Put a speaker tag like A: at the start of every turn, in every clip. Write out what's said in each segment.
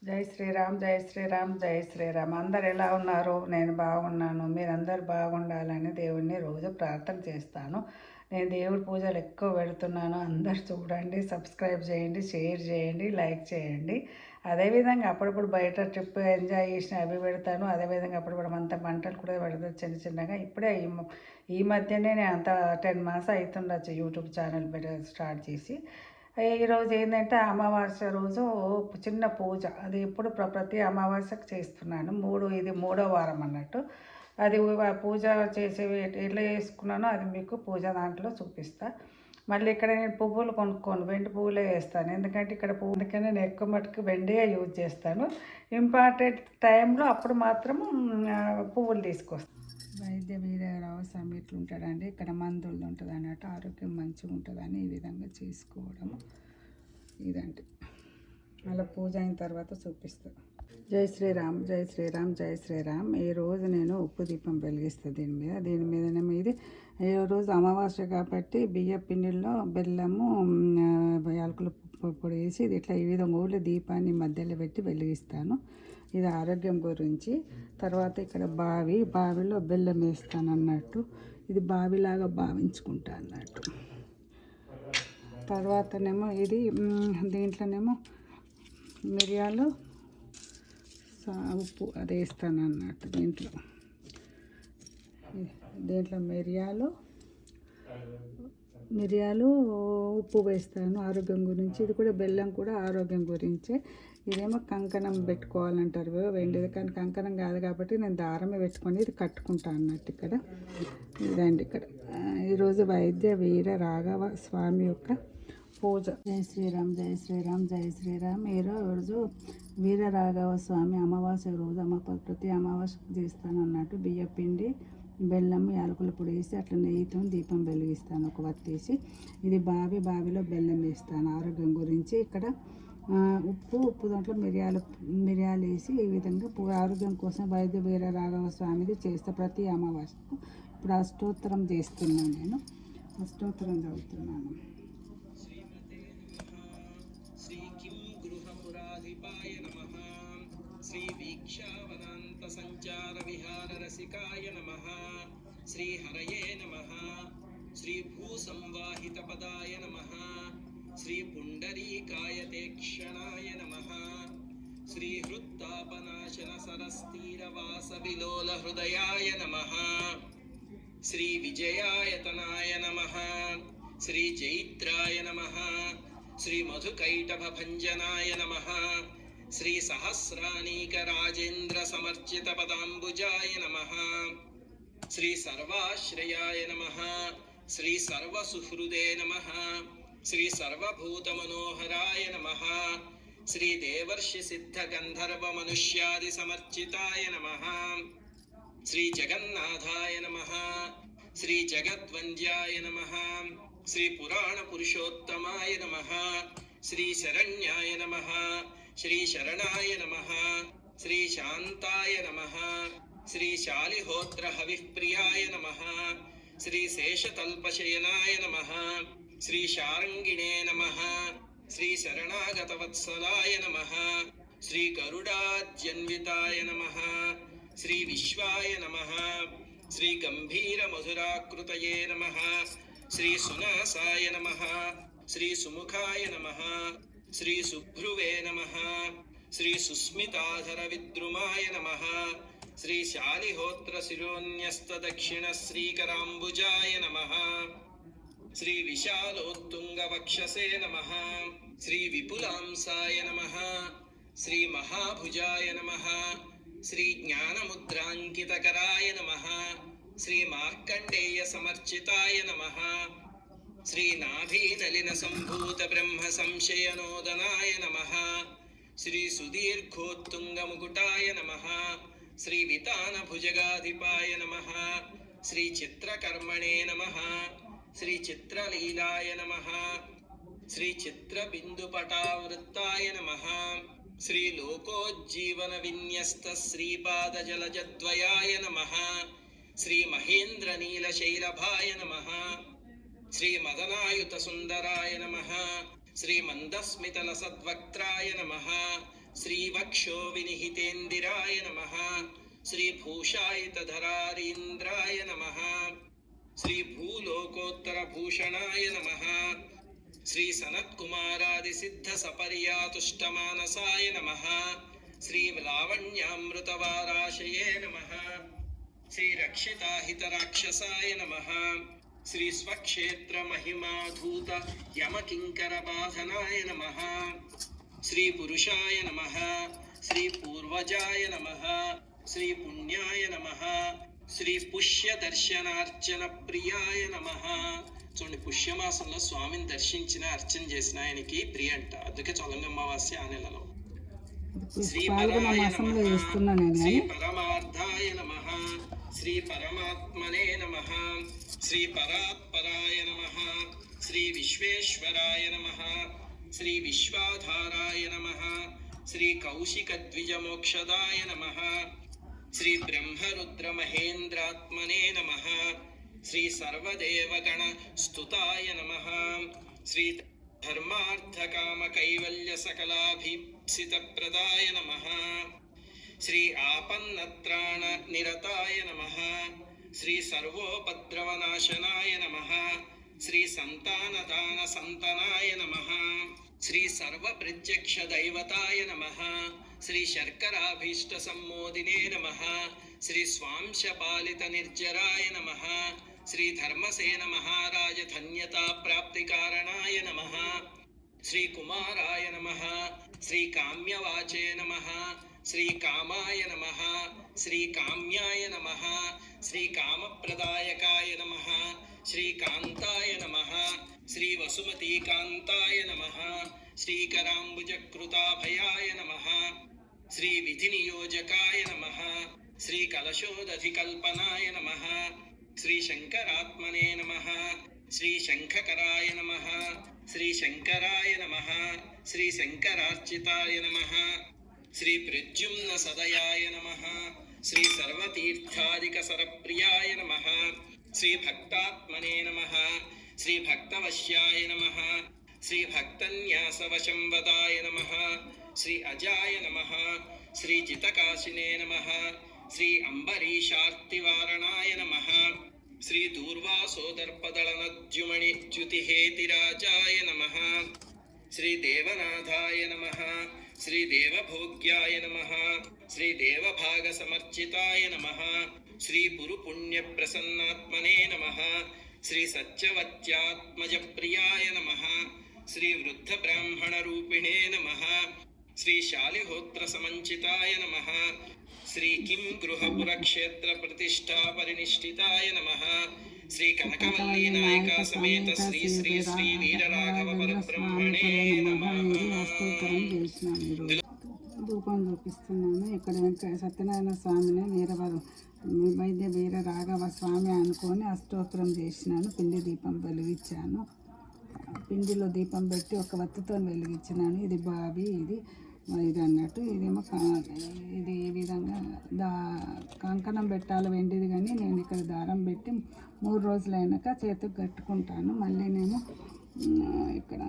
A: జై శ్రీరామ్, జై శ్రీరామ్, జై శ్రీరామ్. అందరు ఎలా ఉన్నారు? నేను బాగున్నాను. మీరందరూ బాగుండాలని దేవుడిని రోజు ప్రార్థన చేస్తాను. నేను దేవుడి పూజలు ఎక్కువ పెడుతున్నాను. అందరు చూడండి, సబ్స్క్రైబ్ చేయండి, షేర్ చేయండి, లైక్ చేయండి. అదేవిధంగా అప్పుడప్పుడు బయట ట్రిప్ ఎంజాయ్ చేసిన అవి పెడతాను. అదేవిధంగా అప్పుడప్పుడు అంత వంటలు కూడా పెడతాను చిన్న చిన్నగా. ఇప్పుడే ఈ మధ్యనే నేను అంత 10 months అవుతుండొచ్చు యూట్యూబ్ ఛానల్ స్టార్ట్ చేసి. ఈరోజు ఏంటంటే అమావాస్య రోజు చిన్న పూజ. అది ఎప్పుడు ప్రతి అమావాస్యకు చేస్తున్నాను. ఇది మూడో వారం అన్నట్టు. అది పూజ చేసేవి ఎట్లా చేసుకున్నానో అది మీకు పూజ దాంట్లో చూపిస్తా. మళ్ళీ ఇక్కడ నేను పువ్వులు కొనుక్కోను, వెండి పువ్వులే వేస్తాను. ఎందుకంటే ఇక్కడ అందుకని నేను ఎక్కువ మటుకు వెండియే యూజ్ చేస్తాను. ఇంపార్టెంట్ టైంలో అప్పుడు మాత్రం పువ్వులు తీసుకొస్తాను. వైద్య వీరరావు స్వామి ఇట్లుంటాడండి. ఇక్కడ మందులు ఉంటుంది అన్నట్టు, ఆరోగ్యం మంచిగా ఉంటుందని ఈ విధంగా చేసుకోవడము ఇదండి. అలా పూజ అయిన తర్వాత చూపిస్తాను. జై శ్రీరామ్, జై శ్రీరామ్, జై శ్రీరామ్. ఈరోజు నేను ఉప్పు దీపం వెలిగిస్తాను దీని మీదనేమో ఇది ఈరోజు అమావాస్య కాబట్టి బియ్య పిండిలో బెల్లము యాలకుల పొడి వేసి ఇది ఇట్లా ఈ విధంగా ఊళ్ళో దీపాన్ని మధ్యలో పెట్టి వెలిగిస్తాను. ఇది ఆరోగ్యం గురించి. తర్వాత ఇక్కడ బావిలో బెల్లం వేస్తాను అన్నట్టు. ఇది బావిలాగా భావించుకుంటా అన్నట్టు. తర్వాతనేమో ఇది దీంట్లోనేమో మిరియాలు ఉప్పు అది వేస్తాను అన్నట్టు. దీంట్లో మిరియాలు ఉప్పు వేస్తాను ఆరోగ్యం గురించి. ఇది కూడా బెల్లం కూడా ఆరోగ్యం గురించే. ఇదేమో కంకణం పెట్టుకోవాలంటారు వెండిది, కానీ కంకణం కాదు కాబట్టి నేను దారమే పెట్టుకొని ఇది కట్టుకుంటాను అన్నట్టు. ఇక్కడ ఇదండి. ఇక్కడ ఈరోజు వైద్య వీర రాఘవ స్వామి యొక్క పూజ. జై శ్రీరామ్, జై శ్రీరామ్, జై శ్రీరామ్. ఈరోజు వీర రాఘవ స్వామి అమావాస్య రోజు ప్రతి అమావాస్యకు చేస్తాను అన్నట్టు. బియ్య పిండి, బెల్లం, యాలకుల పొడి వేసి అట్లా నెయ్యితో దీపం వెలిగిస్తాను ఒక వత్తేసి. ఇది బావిలో బెల్లం వేస్తాను ఆరోగ్యం గురించి. ఇక్కడ ఉప్పు దాంట్లో మిరియాలు వేసి ఈ విధంగా ఆరోగ్యం కోసం వైద్య వీర రాఘవ స్వామిది చేస్తా ప్రతి అమావాస్యకు. ఇప్పుడు అష్టోత్తరం చేస్తున్నాను. నేను అష్టోత్తరం చదువుతున్నాను. శ్రీ వీక్షావనాంత సంచార విహార రసికాయ నమః. శ్రీ హరయే నమః. శ్రీ భూసంవాహిత పదాయ నమః. శ్రీ పుండరీకాయ తేక్షణాయ నమః. శ్రీ హృత్తాపనాశన సరస్తీరవాస విలోల హృదయాయ నమః. శ్రీ విజయాయతనాయ నమః. శ్రీ చైత్రాయ నమః. శ్రీ మధుకైటభ భంజనాయ నమః. శ్రీ సహస్రానీక రాజేంద్ర సమర్చిత పదాంబుజాయ నమః. శ్రీ సర్వాశ్రయాయ నమః. శ్రీ సర్వసుహృదే నమః. శ్రీ సర్వభూత మనోహరాయ నమః. శ్రీ దేవర్షి సిద్ధ గంధర్వ మనుష్యాది సమర్చితాయ నమః. శ్రీ జగన్నాథాయ నమః. శ్రీ జగద్వంద్యాయ నమః. శ్రీ పురాణ పురుషోత్తమాయ నమః. శ్రీ శరణ్యాయ నమః. శ్రీ శరణాయ నమః. శ్రీ శాంతాయ నమః. శ్రీ శాలిహోత్ర హవిఃప్రియాయ నమః. శ్రీ శేషతల్పశయనాయ నమః. శ్రీ శారంగిణే నమః. శ్రీ శరణాగత వత్సలాయ నమః. శ్రీ గరుడాద్యన్వితాయ నమః. శ్రీ విశ్వాయ నమః. శ్రీ గంభీర మధురాకృతయే నమః. శ్రీ సునాసాయ నమః. శ్రీ సుముఖాయ నమః. శ్రీ సుభ్రువే నమః. శ్రీ సుస్మితాధర విద్రుమాయ నమః. శ్రీ శాలిహోత్ర శిరోన్యస్త దక్షిణ శ్రీకరాంబుజాయ నమః. శ్రీ విశాలోత్తుంగ వక్షసే నమః. శ్రీ విపులాంసాయ నమః. శ్రీ మహాభుజాయ నమః. శ్రీ జ్ఞానముద్రాంకితకరాయ నమః. శ్రీ మార్కండేయ సమర్చితాయ నమః. శ్రీ నాభీనలిన సంభూత బ్రహ్మ సంశయనోదనాయ నమః. శ్రీ సుదీర్ఘోత్తుంగ ముకుటాయ నమః. శ్రీ వితాన భుజగాధిపాయ నమః. శ్రీ చిత్రకర్మణే నమః. శ్రీ చిత్రలీలాయ నమః. శ్రీ చిత్రబిందుపటావృత్తాయ నమః. శ్రీ లోకోజ్జీవన విన్యస్త శ్రీపాద జలజద్వయాయ నమః. శ్రీ మహేంద్ర నీలశైలభాయ నమః. శ్రీ మదనాయుత సుందరాయ నమః. శ్రీ మందస్మితల సద్వక్త్రాయ నమః.
B: श्रीवक्षो विनिहितेन्दिराय नमः श्रीभूषायितधरारीन्द्राय नमः श्रीभूलोकोत्तरभूषणाय नमः श्रीसनत्कुमारादिसिद्धसपर्यातुष्टमानसाय नमः श्रीलावण्यामृतवाराशये नमः श्रीरक्षिताहितराक्षसाय नमः श्रीस्वक्षेत्रमहिमाधूत यमकिङ्करबाधनाय नमः श्रीपुरुषाय नमः श्रीपूर्वजाय नमः श्रीपुण्याय नमः श्रीपुष्यदर्शनार्चनप्रियाय नमः. చూడండి, పుష్యమాసంలో స్వామిని దర్శించిన అర్చన చేసిన ఆయనకి ప్రియ అంట. అందుకే చొలంగ అమావాస్య ఆ నెలలో. శ్రీ పరమార్థాయ నమః శ్రీ పరమాత్మనే నమః శ్రీ పరాత్పరాయ నమః శ్రీ విశ్వేశ్వరాయ నమః శ్రీ విశ్వాధారాయ నమః శ్రీ కౌశికద్విజమోక్షదాయ నమః శ్రీ బ్రహ్మరుద్రమహేంద్రాత్మనే నమః శ్రీ సర్వదేవగణ స్తుతాయ నమః శ్రీ ధర్మార్థకామకైవల్య సకలాభీప్సితప్రదాయ నమః శ్రీ ఆపన్నత్రాణ నిరతాయ నమః శ్రీ సర్వోపద్రవనాశనాయ నమః శ్రీ సంతానదాన సంతనాయ నమః శ్రీ సర్వప్రత్యక్ష దైవతాయ నమః శ్రీ శర్కరాభీష్ట సమ్మోదినే నమః శ్రీ స్వాంశపాలిత నిర్జరాయ నమః శ్రీ ధర్మసేన మహారాజ ధన్యతా ప్రాప్తి కారణాయ నమః శ్రీ కుమారాయ నమః శ్రీ కామ్యవాచే నమః శ్రీ కామాయ నమః శ్రీ కామ్యాయ నమః శ్రీ కామప్రదాయకాయ నమః శ్రీ కాంతాయ నమః శ్రీ వసుమతీకాంతాయ నమః శ్రీకరాంబుజకృతాభయాయ నమః శ్రీ విధినియోజకాయ నమః శ్రీ కలశోదధికల్పనాయ నమః శ్రీ శంకరాత్మనే నమః శ్రీ శంఖకరాయ నమః శ్రీ శంకరాయ నమః శ్రీ శంకరార్చితాయ నమః శ్రీ ప్రద్యుమ్న సదయాయ నమః శ్రీ సర్వతీర్థాదిక సరప్రియాయ నమః శ్రీ భక్తాత్మనే నమః శ్రీ భక్తవశ్యాయ నమః శ్రీ భక్తన్యాసవశంవదాయ నమః శ్రీ అజాయ నమః శ్రీ జితకాశినే నమః శ్రీ అంబరీషార్తివారణాయ నమః శ్రీ దూర్వాసోదర్పదళనద్యుమణి చ్యుతిహేతిరాజాయ నమః శ్రీ దేవనాథాయ నమః శ్రీ దేవభోగ్యాయ నమః శ్రీ దేవభాగసమర్చితాయ నమః శ్రీ పురుపుణ్యప్రసన్నాత్మనే నమః శ్రీ సత్యవత్యాత్మజప్రియాయ నమః శ్రీ వృద్ధబ్రాహ్మణరూపిణే నమః శ్రీ శాలిహోత్ర సమంచితాయ నమః శ్రీ కిం గృహపురక్షేత్ర ప్రతిష్టా పరినిష్ఠితాయ నమః శ్రీ కనకవల్లీ నాయక సమేత శ్రీ శ్రీ శ్రీ వీరరాఘవ పరబ్రహ్మణే నమః.
A: ధూపం చూపిస్తున్నాను. ఇక్కడ సత్యనారాయణ స్వామిని వైద్య వీర రాఘవ స్వామి అనుకొని అష్టోత్తరం చేసినాను. పిండి దీపం వెలిగించాను. పిండిలో దీపం పెట్టి ఒక వత్తితో వెలిగించినాను. ఇది బావి, ఇది అన్నట్టు. ఇదేమో ఇది ఈ విధంగా కంకణం పెట్టాలి వెండిది, కానీ నేను ఇక్కడ దారం పెట్టి 3 రోజులైనాక చేతికి కట్టుకుంటాను. మళ్ళీ నేను ఇక్కడ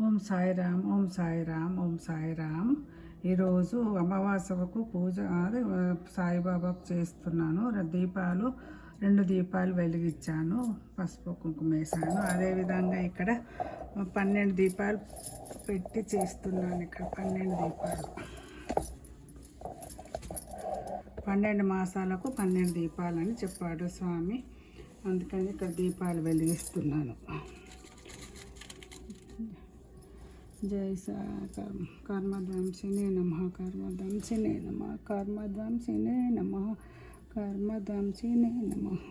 A: ఓం సాయిరామ్, ఓం సాయిరామ్, ఓం సాయిరామ్. ఈరోజు అమావాస్యకు పూజ సాయిబాబాకు చేస్తున్నాను. దీపాలు 2 దీపాలు వెలిగించాను, పసుపు కుంకుమ వేసాను. అదేవిధంగా ఇక్కడ 12 దీపాలు పెట్టి చేస్తున్నాను. ఇక్కడ 12 దీపాలు, 12 మాసాలకు 12 దీపాలని చెప్పాడు స్వామి. అందుకని ఇక్కడ దీపాలు వెలిగిస్తున్నాను. జై కర్మధ్వంసినే నమః, కర్మధ్వంసినే నమః, కర్మధ్వంసినే నమః, కర్మధ్వంసినే నమః.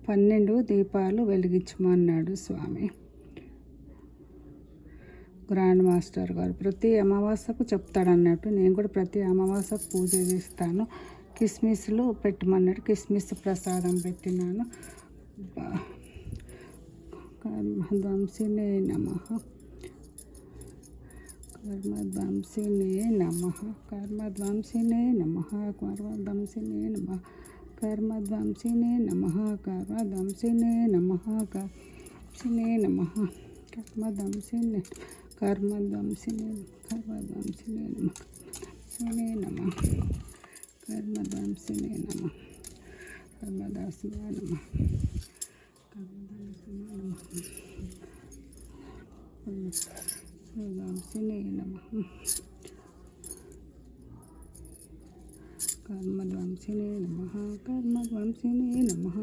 A: 12 దీపాలు వెలిగించమన్నాడు స్వామి. గ్రాండ్ మాస్టర్ గారు ప్రతి అమావాస్యకు చెప్తాడన్నట్టు నేను కూడా ప్రతి అమావాస్యకు పూజ చేస్తాను. కిస్మిస్లు పెట్టమన్నాడు, కిస్మిస్ ప్రసాదం పెట్టినాను. కర్మధ్వంసినే నమః, కర్మధ్వంసినే నమః, కర్మధ్వంసినే నమః, కర్మధ్వంసినే నమః, కర్మధ్వంసినే నమః, కర్మధ్వంసినే నమః, కర్మధ్వంసినే నమః, కర్మధ్వంసినే, కర్మధ్వంసినే, కర్మధ్వంసినే నమః, కర్మధ్వంసినే నమః, కర్మధ్వంసినే నమః, కర్మధ్వంసినే నమః, కర్మధ్వంసినే నమః, కర్మధ్వంసినే నమః, కర్మధ్వంసినే నమః,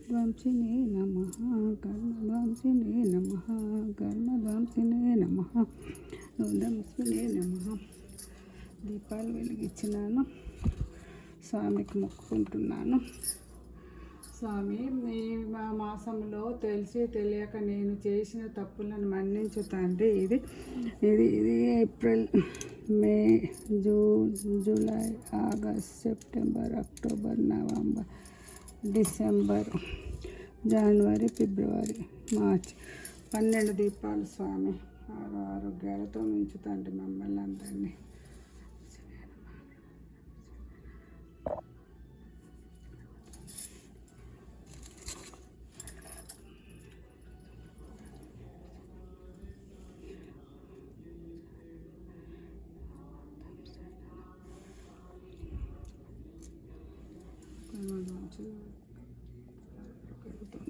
A: ధ్వంసినే నమః, కర్మధ్వంసినే నమః, కర్మధ్వంసినే నమః, ధ్వంసినే నమః. దీపాలు వెలిగించినాను. స్వామికి మొక్కుకుంటున్నాను. స్వామి, ఈ మాసంలో తెలిసి తెలియక నేను చేసిన తప్పులను మన్నించు తండ్రి. ఇది April, May, June, July, August, September, October, November, December, జనవరి, ఫిబ్రవరి, మార్చ్ 12 దీపాలు స్వామి. ఆరోగ్యాలతో ఉంచుతండి మమ్మల్ని అందరినీ.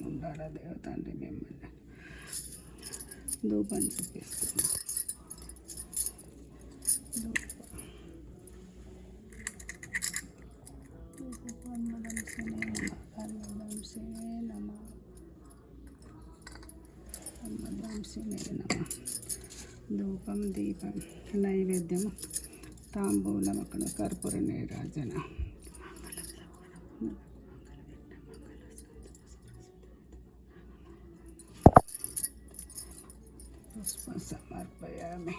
A: ఉండాలా దేవత అంటే మిమ్మల్ని ధూపం చూపిస్తున్నాను. ధూపం, దీపం, నైవేద్యం, తాంబూలం, అక్కడ కర్పూర నీరాజన. పుష్పం సమర్పయామి.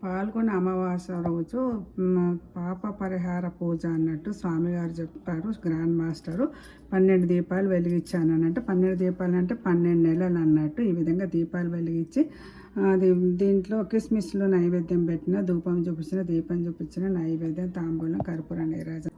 A: పాల్గొన అమావాస్య రోజు పాప పరిహార పూజ అన్నట్టు స్వామిగారు చెప్పారు. గ్రాండ్ మాస్టరు 12 దీపాలు వెలిగించాను అన్నట్టు. 12 దీపాలు అంటే 12 నెలలు అన్నట్టు. ఈ విధంగా దీపాలు వెలిగించి దీంట్లో కిస్మిస్లు నైవేద్యం పెట్టిన, ధూపం చూపించిన, దీపం చూపించిన, నైవేద్యం, తాంబూలం, కర్పూర నీరాజనం